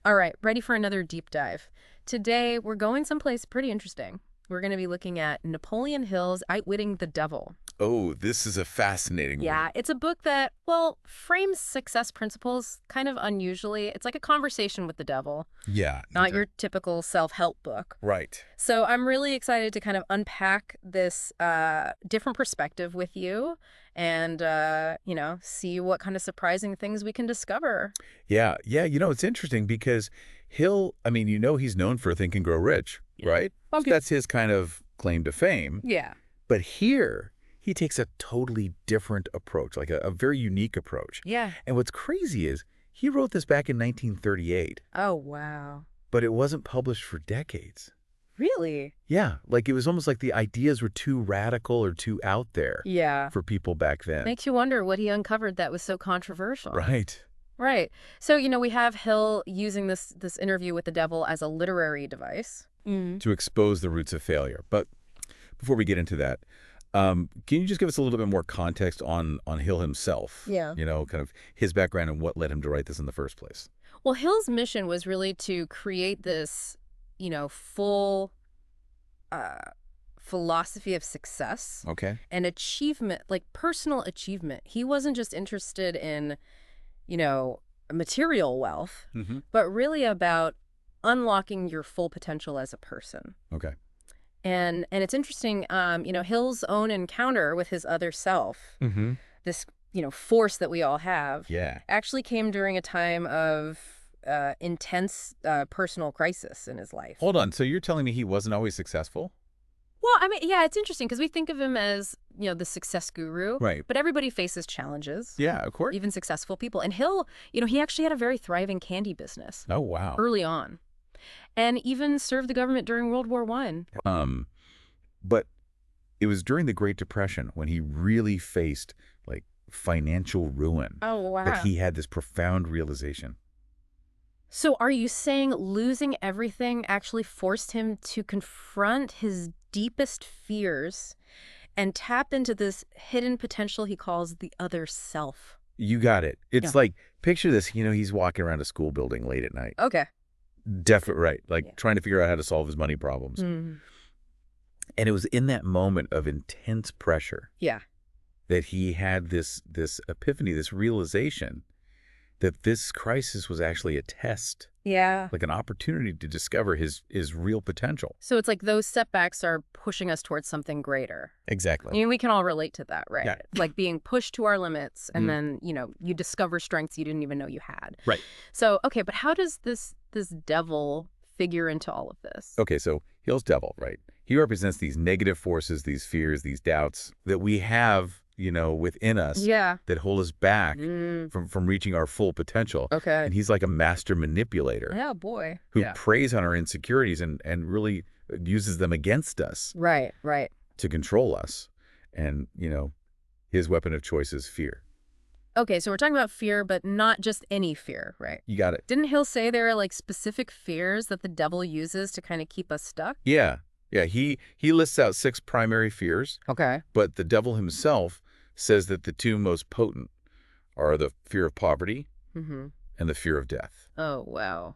All right, ready for another deep dive. Today, we're going someplace pretty interesting. We're going to be looking at Napoleon Hill's Outwitting the Devil. Oh, this is a fascinating one. Yeah, it's a book that, well, frames success principles kind of unusually. It's like a conversation with the devil, Yeah. not your typical self-help book. Right. So I'm really excited to kind of unpack this different perspective with you and, see what kind of surprising things we can discover. Yeah. Yeah. It's interesting because he's known for Think and Grow Rich, right? Okay. That's his kind of claim to fame. Yeah. But here, he takes a totally different approach, like a very unique approach. Yeah. And what's crazy is he wrote this back in 1938, Oh, wow. but it wasn't published for decades. Really? Yeah, like it was almost like the ideas were too radical or too out there Yeah. for people back then. Makes you wonder what he uncovered that was so controversial. Right. Right. So, we have Hill using this interview with the devil as a literary device. To expose the roots of failure. But before we get into that, can you just give us a little bit more context on Hill himself? Yeah. Kind of his background and what led him to write this in the first place. Well, Hill's mission was really to create this, full philosophy of success Okay. and achievement, like personal achievement. He wasn't just interested in, material wealth, but really about unlocking your full potential as a person. Okay. And it's interesting, Hill's own encounter with his other self, this, force that we all have, actually came during a time of intense personal crisis in his life. Hold on. So you're telling me he wasn't always successful? Well, yeah, it's interesting because we think of him as, the success guru. Right. But everybody faces challenges. Yeah, of course. Even successful people. And Hill, he actually had a very thriving candy business. Oh, wow. Early on. And even served the government during World War I. But it was during the Great Depression when he really faced, like, financial ruin. Oh, wow. That he had this profound realization. So are you saying losing everything actually forced him to confront his deepest fears and tap into this hidden potential he calls the other self? You got it. It's like, picture this, he's walking around a school building late at night. Okay. Definitely, right. Like, trying to figure out how to solve his money problems. And it was in that moment of intense pressure that he had this epiphany, this realization that this crisis was actually a test. Yeah. Like an opportunity to discover his real potential. So it's like those setbacks are pushing us towards something greater. Exactly. We can all relate to that, right? Yeah. Like being pushed to our limits and then, you discover strengths you didn't even know you had. Right. So, okay, but how does this devil figure into all of this? Okay, so Hill's devil, right? He represents these negative forces, these fears, these doubts that we have, within us that hold us back from reaching our full potential. Okay. And he's like a master manipulator. Yeah, boy. Who preys on our insecurities and really uses them against us. Right. To control us. And, his weapon of choice is fear. Okay, so we're talking about fear, but not just any fear, right? You got it. Didn't Hill say there are like specific fears that the devil uses to kind of keep us stuck? Yeah. Yeah, he lists out 6 primary fears. Okay. But the devil himself says that the 2 most potent are the fear of poverty and the fear of death. Oh, wow.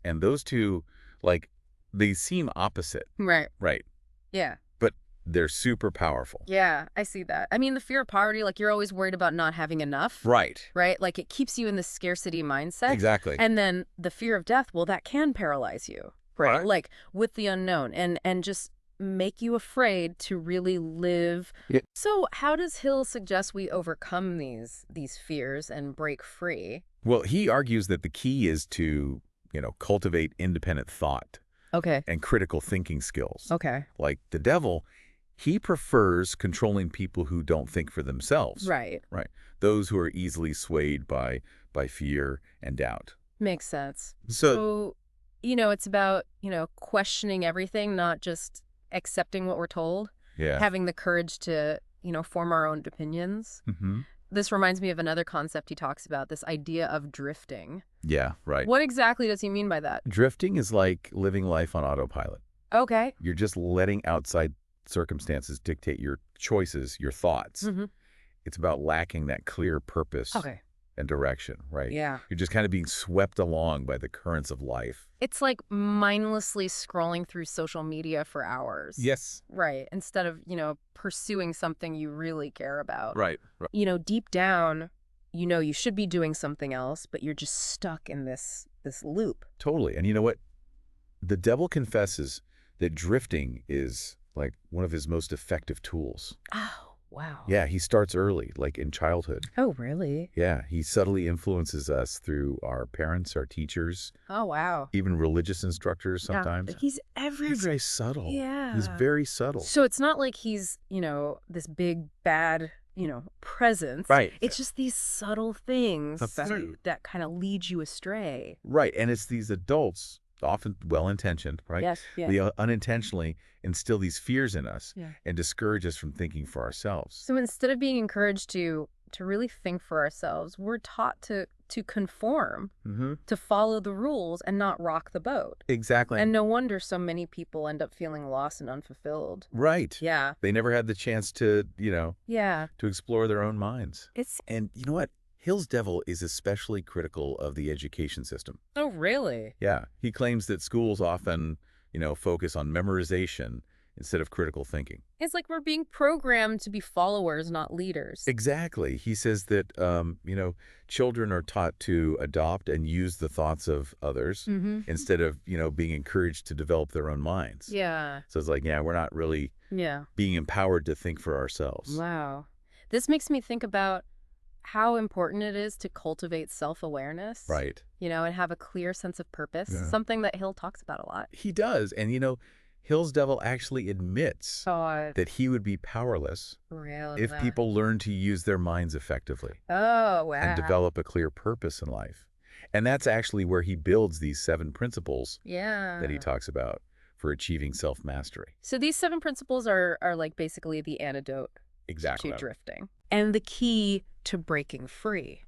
And those 2, like, they seem opposite. Right. Right. Yeah. But they're super powerful. Yeah, I see that. I mean, the fear of poverty, like you're always worried about not having enough. Right. Right? Like it keeps you in the scarcity mindset. Exactly. And then the fear of death, well, that can paralyze you. Right. Like with the unknown and just make you afraid to really live. Yeah. So how does Hill suggest we overcome these fears and break free? Well, he argues that the key is to, cultivate independent thought. Okay. And critical thinking skills. Okay. Like the devil, he prefers controlling people who don't think for themselves. Right. Right. Those who are easily swayed by fear and doubt. Makes sense. So it's about, questioning everything, not just accepting what we're told. Yeah. Having the courage to, form our own opinions. This reminds me of another concept he talks about, this idea of drifting. Yeah, right. What exactly does he mean by that? Drifting is like living life on autopilot. Okay. You're just letting outside circumstances dictate your choices, your thoughts. It's about lacking that clear purpose and direction, right? Yeah. You're just kind of being swept along by the currents of life. It's like mindlessly scrolling through social media for hours. Yes. Right. Instead of, pursuing something you really care about. Right. Deep down, you should be doing something else, but you're just stuck in this loop. Totally. And you know what? The devil confesses that drifting is like one of his most effective tools. Oh, wow. Yeah, he starts early, like in childhood. Oh, really? Yeah, he subtly influences us through our parents, our teachers. Oh, wow. Even religious instructors sometimes. Yeah, he's everywhere. He's very subtle. Yeah. He's very subtle. So it's not like he's, this big, bad, presence. Right. It's just these subtle things that kind of lead you astray. Right, and it's these adults, often well-intentioned, right? Yes, yeah. They unintentionally instill these fears in us and discourage us from thinking for ourselves. So instead of being encouraged to really think for ourselves, we're taught to conform, to follow the rules and not rock the boat. Exactly. And no wonder so many people end up feeling lost and unfulfilled. Right. Yeah. They never had the chance to, to explore their own minds. And you know what? Hill's devil is especially critical of the education system. Oh, really? Yeah. He claims that schools often, focus on memorization instead of critical thinking. It's like we're being programmed to be followers, not leaders. Exactly. He says that, children are taught to adopt and use the thoughts of others instead of, being encouraged to develop their own minds. Yeah. So it's like, we're not really being empowered to think for ourselves. Wow. This makes me think about how important it is to cultivate self-awareness. Right. And have a clear sense of purpose, something that Hill talks about a lot. He does. And, Hill's devil actually admits that he would be powerless if people learn to use their minds effectively. Oh, wow. And develop a clear purpose in life. And that's actually where he builds these 7 principles that he talks about for achieving self-mastery. So these 7 principles are like basically the antidote to drifting. And the key to breaking free.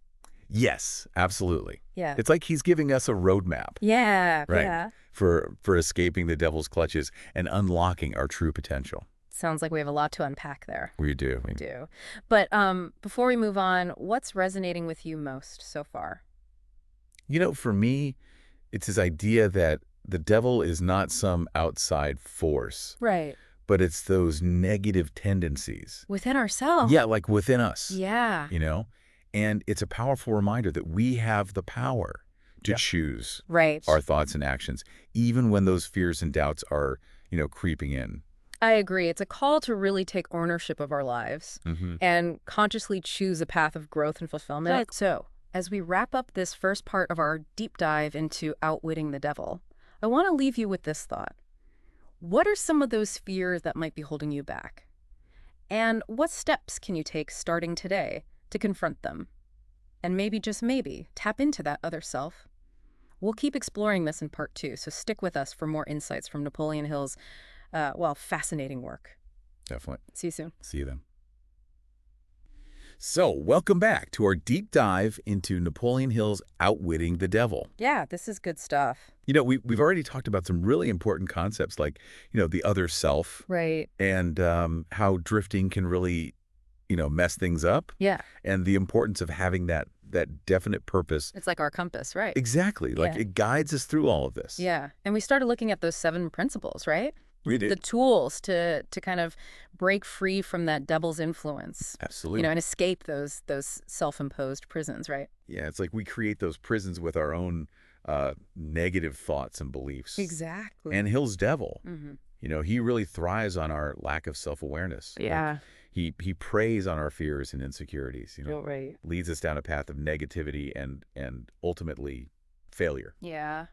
Yes, absolutely. Yeah. It's like he's giving us a roadmap. Yeah. Right. Yeah. For escaping the devil's clutches and unlocking our true potential. Sounds like we have a lot to unpack there. We do. We do. But before we move on, what's resonating with you most so far? For me, it's this idea that the devil is not some outside force. Right. But it's those negative tendencies. Within ourselves. Yeah, like within us. Yeah. And it's a powerful reminder that we have the power to choose our thoughts and actions, even when those fears and doubts are, creeping in. I agree. It's a call to really take ownership of our lives and consciously choose a path of growth and fulfillment. Right. So, as we wrap up this first part of our deep dive into outwitting the devil, I want to leave you with this thought. What are some of those fears that might be holding you back? And what steps can you take starting today to confront them? And maybe, just maybe, tap into that other self. We'll keep exploring this in part 2, so stick with us for more insights from Napoleon Hill's, fascinating work. Definitely. See you soon. See you then. So, welcome back to our deep dive into Napoleon Hill's Outwitting the Devil. Yeah, this is good stuff. We've already talked about some really important concepts like, the other self. Right. And how drifting can really, mess things up. Yeah. And the importance of having that definite purpose. It's like our compass, right? Exactly. Like it guides us through all of this. Yeah. And we started looking at those 7 principles, right? We did. The tools to kind of break free from that devil's influence. Absolutely. And escape those self-imposed prisons, right? Yeah, it's like we create those prisons with our own negative thoughts and beliefs. Exactly. And Hill's devil, he really thrives on our lack of self-awareness. Yeah. Like he preys on our fears and insecurities, Right. leads us down a path of negativity and ultimately failure. Yeah.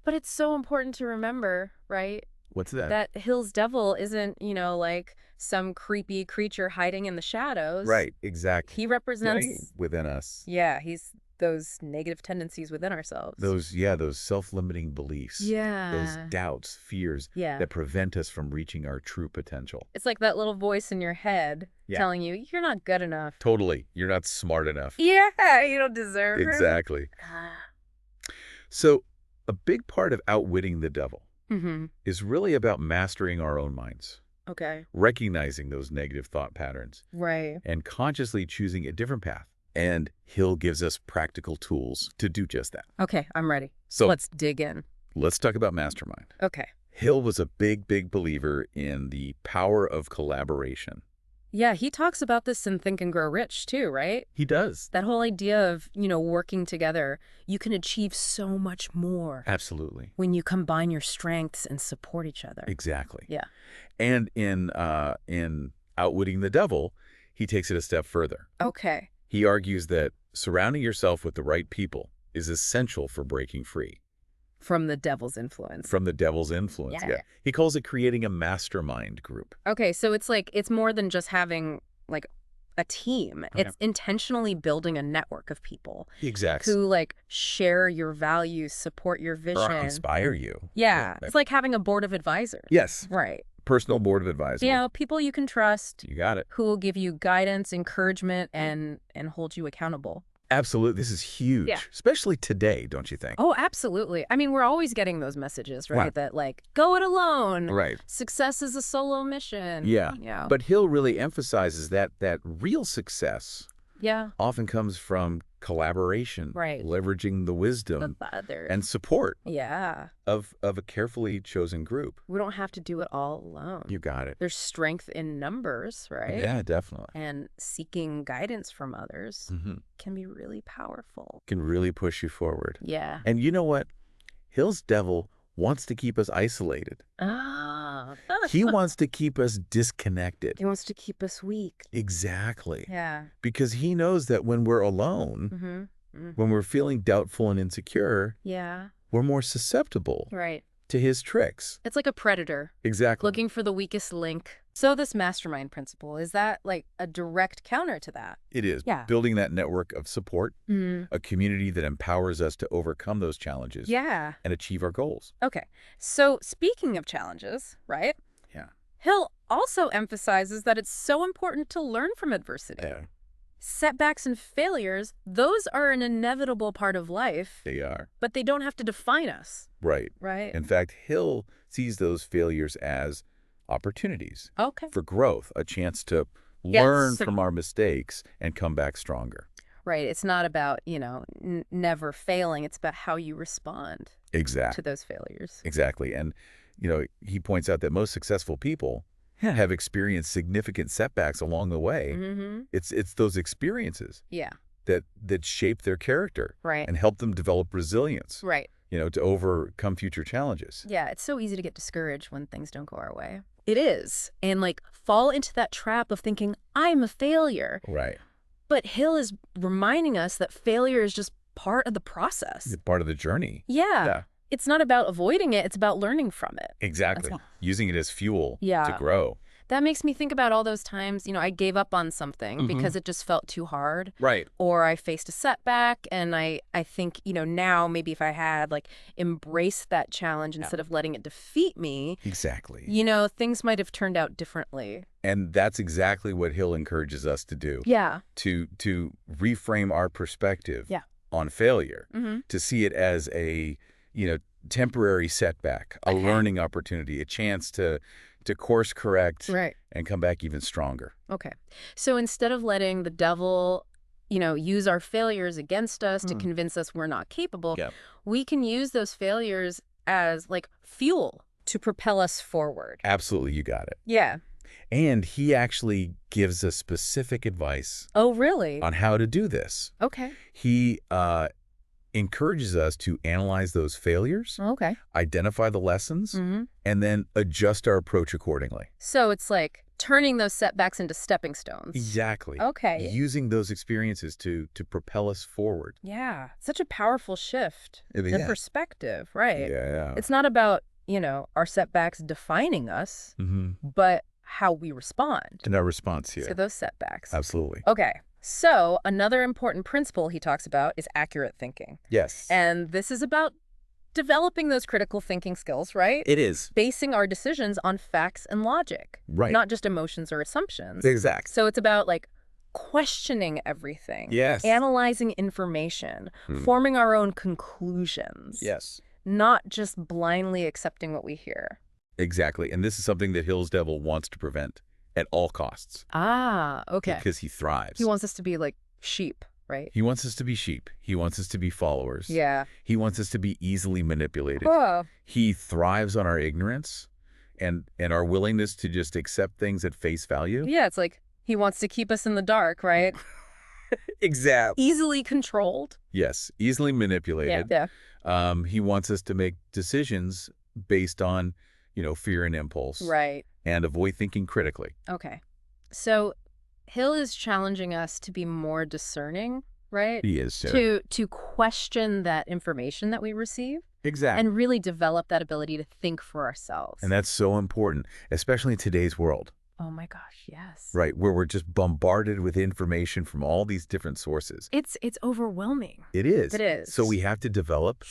But it's so important to remember, right? What's that? That Hill's devil isn't, like some creepy creature hiding in the shadows. Right, exactly. He represents within us. Yeah, he's those negative tendencies within ourselves. Those self-limiting beliefs. Yeah. Those doubts, fears that prevent us from reaching our true potential. It's like that little voice in your head telling you, you're not good enough. Totally. You're not smart enough. Yeah, you don't deserve it. Exactly. So a big part of outwitting the devil is really about mastering our own minds. Okay. Recognizing those negative thought patterns. Right. And consciously choosing a different path And Hill gives us practical tools to do just that. Okay, I'm ready. So let's dig in. Let's talk about mastermind. Okay. Hill was a big, big believer in the power of collaboration. Yeah, he talks about this in Think and Grow Rich too, right? He does. That whole idea of, working together, you can achieve so much more. Absolutely. When you combine your strengths and support each other. Exactly. Yeah. And in Outwitting the Devil, he takes it a step further. Okay. He argues that surrounding yourself with the right people is essential for breaking free. From the devil's influence. From the devil's influence, yeah. He calls it creating a mastermind group. Okay, so it's more than just having, a team. Okay. It's intentionally building a network of people. Exactly. Who, share your values, support your vision. Or inspire you. Yeah. It's like having a board of advisors. Yes. Right. Personal board of advisors. Yeah, people you can trust. You got it. Who will give you guidance, encouragement, and hold you accountable. Absolutely. This is huge, especially today, don't you think? Oh, absolutely. I mean, we're always getting those messages, right? That go it alone. Right. Success is a solo mission. Yeah. Yeah. But Hill really emphasizes that real success often comes from collaboration, leveraging the wisdom and support of a carefully chosen group. We don't have to do it all alone. You got it. There's strength in numbers, right? Yeah, definitely. And seeking guidance from others can be really powerful. Can really push you forward. Yeah. And you know what? Hill's devil wants to keep us isolated. He wants to keep us disconnected. He wants to keep us weak. Exactly. Yeah. Because he knows that when we're alone, when we're feeling doubtful and insecure, we're more susceptible to his tricks. It's like a predator. Exactly. Looking for the weakest link. So this mastermind principle, is that a direct counter to that? It is. Yeah. Building that network of support, a community that empowers us to overcome those challenges and achieve our goals. Okay. So speaking of challenges, right? Yeah. Hill also emphasizes that it's so important to learn from adversity. Yeah. Setbacks and failures, those are an inevitable part of life. They are. But they don't have to define us. Right. Right. In fact, Hill sees those failures as opportunities for growth, a chance to learn from our mistakes and come back stronger. Right. It's not about, never failing. It's about how you respond to those failures. Exactly. And, he points out that most successful people have experienced significant setbacks along the way. It's those experiences that shape their character and help them develop resilience. Right. To overcome future challenges. Yeah, it's so easy to get discouraged when things don't go our way. It is. And fall into that trap of thinking, I'm a failure. Right. But Hill is reminding us that failure is just part of the process. It's part of the journey. Yeah. It's not about avoiding it. It's about learning from it. Exactly. Using it as fuel to grow. That makes me think about all those times, I gave up on something because it just felt too hard. Right. Or I faced a setback, and I think, now maybe if I had, embraced that challenge instead of letting it defeat me. Exactly. Things might have turned out differently. And that's exactly what Hill encourages us to do. Yeah. To reframe our perspective on failure, to see it as a, temporary setback, a learning opportunity, a chance to course correct and come back even stronger. Okay. So instead of letting the devil, use our failures against us to convince us we're not capable, we can use those failures as fuel to propel us forward. Absolutely. You got it. Yeah. And he actually gives us specific advice. Oh, really? On how to do this. Okay. He encourages us to analyze those failures, identify the lessons, and then adjust our approach accordingly. So it's turning those setbacks into stepping stones. Exactly. Okay. Using those experiences to propel us forward. Yeah. Such a powerful shift in perspective, right? Yeah. It's not about, our setbacks defining us, but how we respond. And our response here. To those setbacks. Absolutely. Okay. So another important principle he talks about is accurate thinking. Yes. And this is about developing those critical thinking skills, right? It is. Basing our decisions on facts and logic. Right. Not just emotions or assumptions. Exactly. So it's about questioning everything. Yes. Analyzing information. Forming our own conclusions. Yes. Not just blindly accepting what we hear. Exactly. And this is something that Hill's devil wants to prevent at all costs. Ah, okay. Because he thrives. He wants us to be like sheep. right? He wants us to be sheep. He wants us to be followers. Yeah. He wants us to be easily manipulated. Whoa. He thrives on our ignorance and our willingness to just accept things at face value. Yeah, it's like he wants to keep us in the dark, right? Exactly. Easily controlled. Yes, easily manipulated. Yeah. He wants us to make decisions based on, fear and impulse. Right. And avoid thinking critically. Okay. So Hill is challenging us to be more discerning, right? He is, too. To question that information that we receive. Exactly. And really develop that ability to think for ourselves. And that's so important, especially in today's world. Oh my gosh, yes. Right, where we're just bombarded with information from all these different sources. It's overwhelming. It is. It is. So we have to develop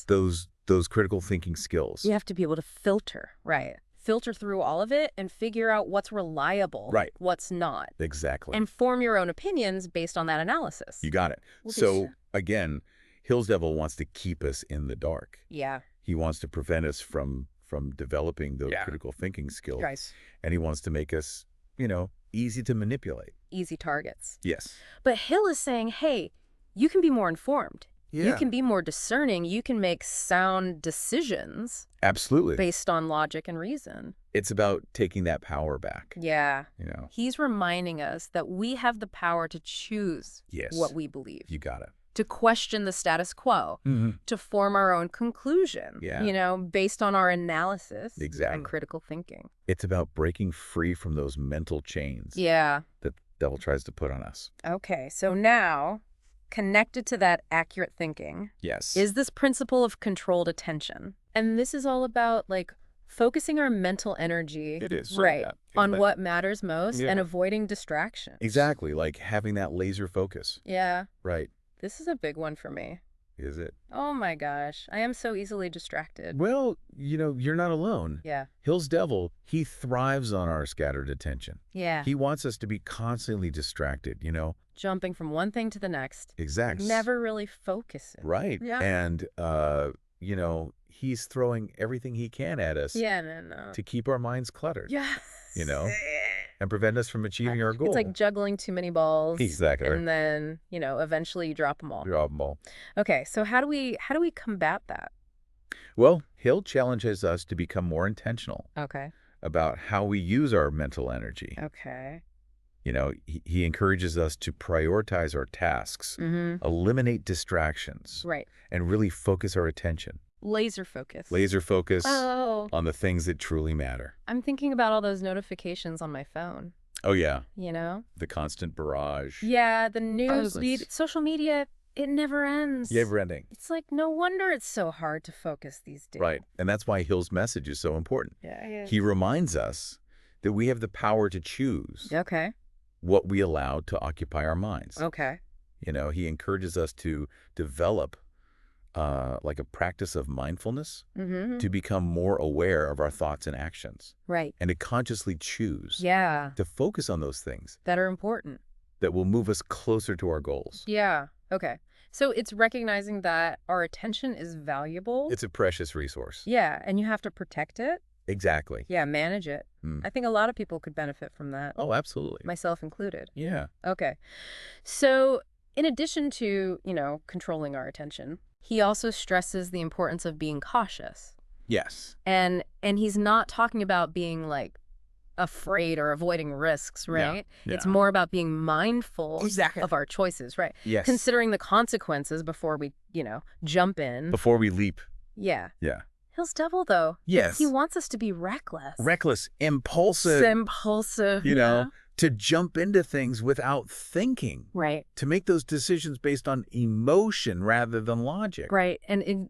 those critical thinking skills. You have to be able to filter, right? Filter through all of it and figure out what's reliable, right? What's not. Exactly. And form your own opinions based on that analysis. You got it. So again, Hill's devil wants to keep us in the dark. Yeah. He wants to prevent us from developing those critical thinking skills. Right. And he wants to make us, easy to manipulate. Easy targets. Yes. But Hill is saying, hey, you can be more informed. Yeah. You can be more discerning. You can make sound decisions. Absolutely. Based on logic and reason. It's about taking that power back. Yeah. He's reminding us that we have the power to choose what we believe. You got it. To question the status quo, to form our own conclusion, based on our analysis and critical thinking. It's about breaking free from those mental chains that the devil tries to put on us. Okay, so now, connected to that accurate thinking, is this principle of controlled attention. And this is all about, focusing our mental energy on what matters most and avoiding distraction. Exactly, like having that laser focus. Yeah. Right. This is a big one for me. Is it? Oh my gosh. I am so easily distracted. Well, you're not alone. Yeah. Hill's devil, he thrives on our scattered attention. Yeah. He wants us to be constantly distracted, Jumping from one thing to the next. Exactly. Never really focusing. Right. Yeah. And, he's throwing everything he can at us to keep our minds cluttered. Yeah. And prevent us from achieving our goal. It's like juggling too many balls. Exactly. And then, eventually you drop them all. Drop them all. Okay, so how do we combat that? Well, Hill challenges us to become more intentional. Okay. About how we use our mental energy. Okay. He encourages us to prioritize our tasks, eliminate distractions, and really focus our attention. Laser focus. Laser focus on the things that truly matter. I'm thinking about all those notifications on my phone. Oh, yeah. The constant barrage. Yeah, the news feed, social media, it never ends. Never ending. It's like, no wonder it's so hard to focus these days. Right. And that's why Hill's message is so important. Yeah. He reminds us that we have the power to choose what we allow to occupy our minds. Okay. He encourages us to develop a practice of mindfulness to become more aware of our thoughts and actions. Right. And to consciously choose to focus on those things that are important. That will move us closer to our goals. Yeah. Okay. So it's recognizing that our attention is valuable. It's a precious resource. Yeah. And you have to protect it. Exactly. Yeah. Manage it. I think a lot of people could benefit from that. Oh, absolutely. Myself included. Yeah. Okay. So in addition to, controlling our attention, he also stresses the importance of being cautious. Yes. And he's not talking about being afraid or avoiding risks, right? Yeah. It's more about being mindful of our choices, right? Yes. Considering the consequences before we, jump in. Before we leap. Yeah. Yeah. Hill's devil, though. Yes. He wants us to be reckless. Reckless, impulsive. To jump into things without thinking. Right. To make those decisions based on emotion rather than logic. Right. And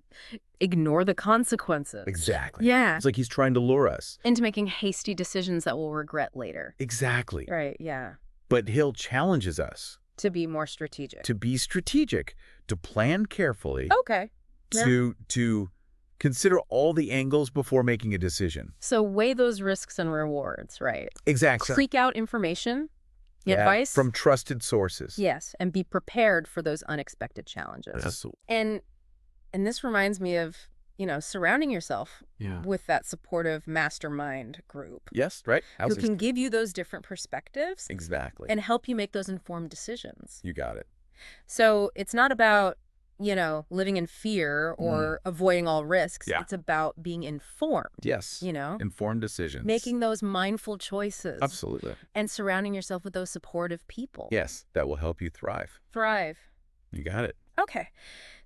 ignore the consequences. Exactly. Yeah. It's like he's trying to lure us into making hasty decisions that we'll regret later. Exactly. Right. Yeah. But Hill challenges us to be more strategic. To be strategic. To plan carefully. Okay. To consider all the angles before making a decision. So weigh those risks and rewards, right? Exactly. Seek out information, advice. From trusted sources. Yes, and be prepared for those unexpected challenges. Absolutely. And this reminds me of, surrounding yourself with that supportive mastermind group. Yes, right. Who can give you those different perspectives. Exactly. And help you make those informed decisions. You got it. So it's not about, living in fear or avoiding all risks. Yeah. It's about being informed. Yes. Informed decisions. Making those mindful choices. Absolutely. And surrounding yourself with those supportive people. Yes, that will help you thrive. Thrive. You got it. Okay.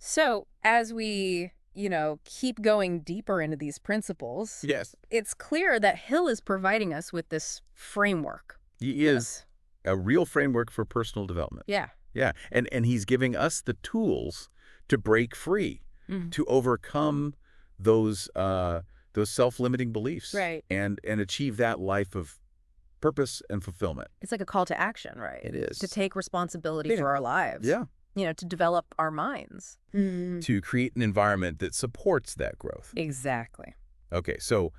So as we, keep going deeper into these principles, yes, it's clear that Hill is providing us with this framework. He is a real framework for personal development. Yeah. Yeah. And he's giving us the tools to break free, to overcome those self-limiting beliefs. Right. And achieve that life of purpose and fulfillment. It's like a call to action, right? It is. To take responsibility for our lives. Yeah. To develop our minds. To create an environment that supports that growth. Exactly. Okay, so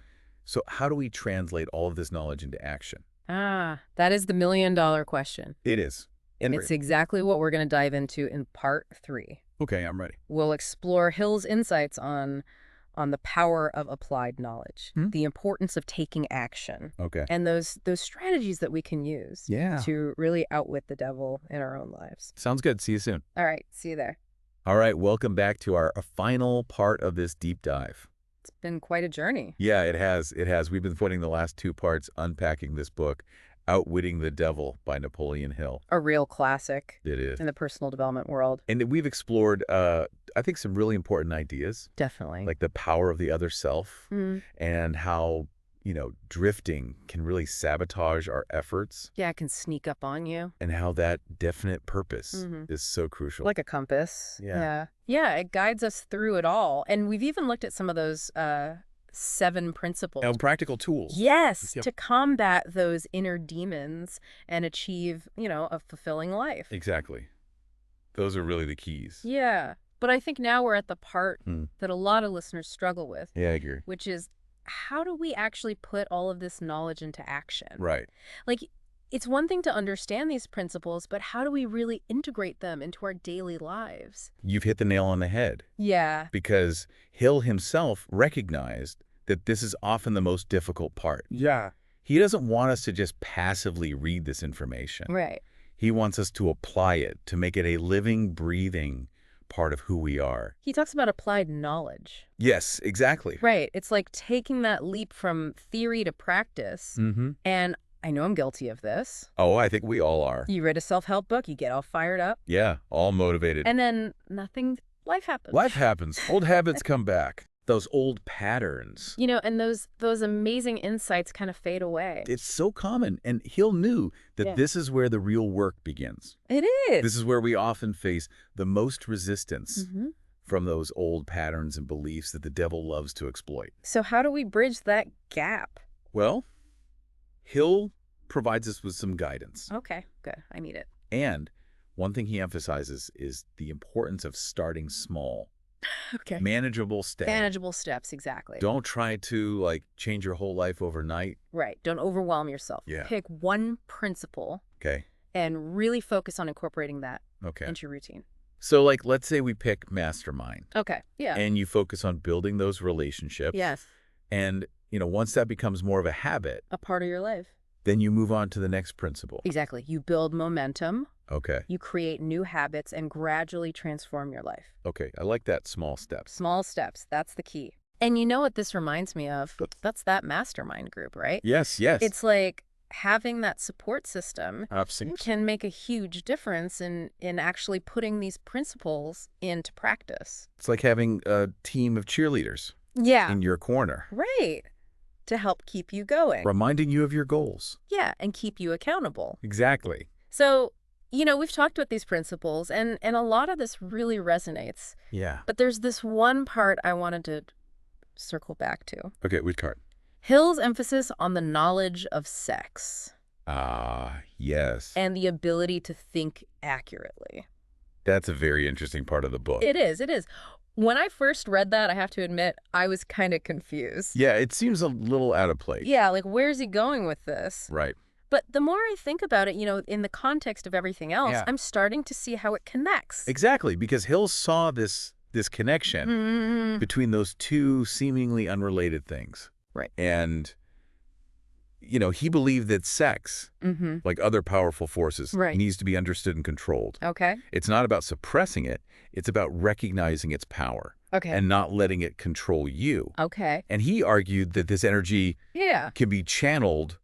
how do we translate all of this knowledge into action? That is the million-dollar question. It is. It's exactly what we're going to dive into in part 3. Okay, I'm ready. We'll explore Hill's insights on the power of applied knowledge, the importance of taking action, and those strategies that we can use to really outwit the devil in our own lives. Sounds good. See you soon. All right. See you there. All right. Welcome back to our final part of this deep dive. It's been quite a journey. Yeah, it has. It has. We've been spending the last 2 parts unpacking this book, Outwitting the Devil by Napoleon Hill. A real classic. It is. In the personal development world. And we've explored, I think, some really important ideas. Definitely. Like the power of the other self and how, drifting can really sabotage our efforts. Yeah, it can sneak up on you. And how that definite purpose is so crucial. Like a compass. Yeah. Yeah, it guides us through it all. And we've even looked at some of those 7 principles. Practical tools. Yes, to combat those inner demons and achieve, a fulfilling life. Exactly. Those are really the keys. Yeah. But I think now we're at the part that a lot of listeners struggle with. Yeah, I agree. Which is, how do we actually put all of this knowledge into action? Right. Like, it's one thing to understand these principles, but how do we really integrate them into our daily lives? You've hit the nail on the head. Yeah. Because Hill himself recognized that this is often the most difficult part. Yeah. He doesn't want us to just passively read this information. Right. He wants us to apply it, to make it a living, breathing part of who we are. He talks about applied knowledge. Yes, exactly. Right. It's like taking that leap from theory to practice. And I know I'm guilty of this. Oh, I think we all are. You read a self-help book, you get all fired up. Yeah, all motivated. And then life happens. Life happens. Old habits come back. Those old patterns. And those amazing insights kind of fade away. It's so common. And Hill knew that this is where the real work begins. It is. This is where we often face the most resistance from those old patterns and beliefs that the devil loves to exploit. So how do we bridge that gap? Well, Hill provides us with some guidance. Okay, good. I need it. And one thing he emphasizes is the importance of starting small. Okay. Manageable steps. Manageable steps, exactly. Don't try to change your whole life overnight. Right. Don't overwhelm yourself. Yeah. Pick one principle. Okay. And really focus on incorporating that into your routine. So let's say we pick mastermind. Okay. Yeah. And you focus on building those relationships. Yes. And, once that becomes more of a habit. A part of your life. Then you move on to the next principle. Exactly. You build momentum. Okay. You create new habits and gradually transform your life. Okay. I like that, small steps. Small steps. That's the key. And you know what this reminds me of? That's that mastermind group, right? Yes, yes. It's like having that support system Absolutely. can make a huge difference in actually putting these principles into practice. It's like having a team of cheerleaders in your corner. Right. To help keep you going. Reminding you of your goals. Yeah, and keep you accountable. Exactly. So, we've talked about these principles, and a lot of this really resonates. Yeah. But there's this one part I wanted to circle back to. Okay, which part? Hill's emphasis on the knowledge of sex. Yes. And the ability to think accurately. That's a very interesting part of the book. It is. It is. When I first read that, I have to admit, I was kind of confused. Yeah, it seems a little out of place. Yeah, where's he going with this? Right. But the more I think about it, in the context of everything else, I'm starting to see how it connects. Exactly, because Hill saw this connection between those two seemingly unrelated things. Right. And, he believed that sex, like other powerful forces, needs to be understood and controlled. Okay. It's not about suppressing it. It's about recognizing its power. Okay. And not letting it control you. Okay. And he argued that this energy can be channeled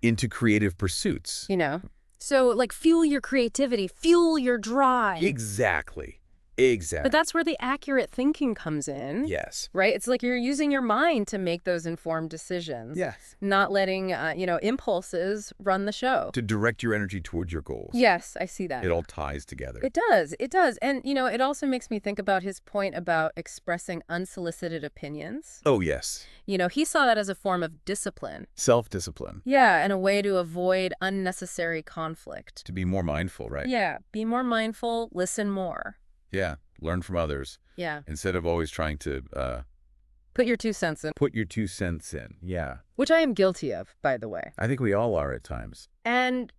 into creative pursuits. So like fuel your creativity, fuel your drive. Exactly. Exactly. But that's where the accurate thinking comes in. Yes. Right? It's like you're using your mind to make those informed decisions. Yes. Not letting, impulses run the show. To direct your energy towards your goals. Yes, I see that. It all ties together. It does. It does. And, it also makes me think about his point about expressing unsolicited opinions. Oh, yes. He saw that as a form of discipline. Self-discipline. Yeah, and a way to avoid unnecessary conflict. To be more mindful, right? Yeah, be more mindful, listen more. Yeah, learn from others. Yeah. Instead of always trying to... put your 2 cents in. Put your 2 cents in, yeah. Which I am guilty of, by the way. I think we all are at times. And,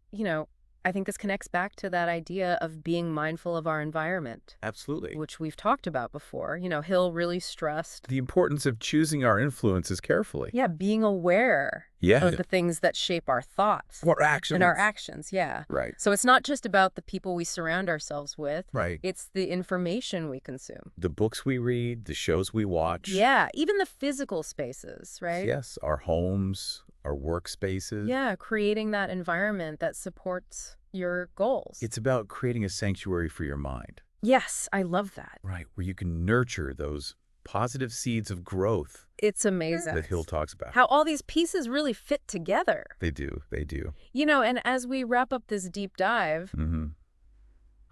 I think this connects back to that idea of being mindful of our environment. Absolutely. Which we've talked about before. Hill really stressed the importance of choosing our influences carefully. Yeah, being aware of the things that shape our thoughts. Our actions. And our actions, yeah. Right. So it's not just about the people we surround ourselves with. Right. It's the information we consume. The books we read, the shows we watch. Yeah, even the physical spaces, right? Yes, our homes, our workspaces. Yeah, creating that environment that supports your goals. It's about creating a sanctuary for your mind. Yes, I love that. Right, where you can nurture those positive seeds of growth. It's amazing. That Hill talks about. How all these pieces really fit together. They do, they do. And as we wrap up this deep dive,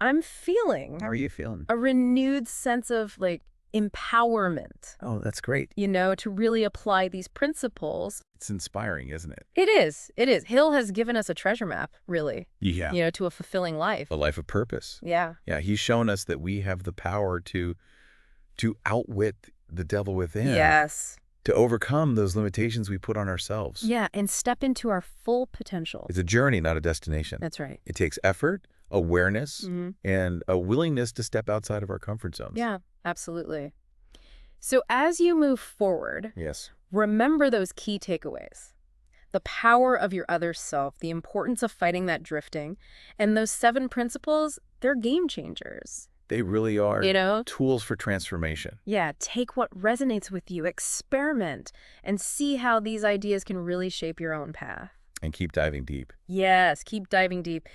I'm feeling... How are you feeling? A renewed sense of, empowerment. Oh, that's great. To really apply these principles. It's inspiring, isn't it? It is. It is. Hill has given us a treasure map, really. Yeah. To a fulfilling life. A life of purpose. Yeah. Yeah, he's shown us that we have the power to outwit the devil within. Yes. To overcome those limitations we put on ourselves. Yeah, and step into our full potential. It's a journey, not a destination. That's right. It takes effort, awareness, and a willingness to step outside of our comfort zones. Yeah, absolutely. So as you move forward, remember those key takeaways. The power of your other self, the importance of fighting that drifting, and those 7 principles, they're game changers. They really are tools for transformation. Yeah, take what resonates with you, experiment, and see how these ideas can really shape your own path. And keep diving deep. Yes, keep diving deep.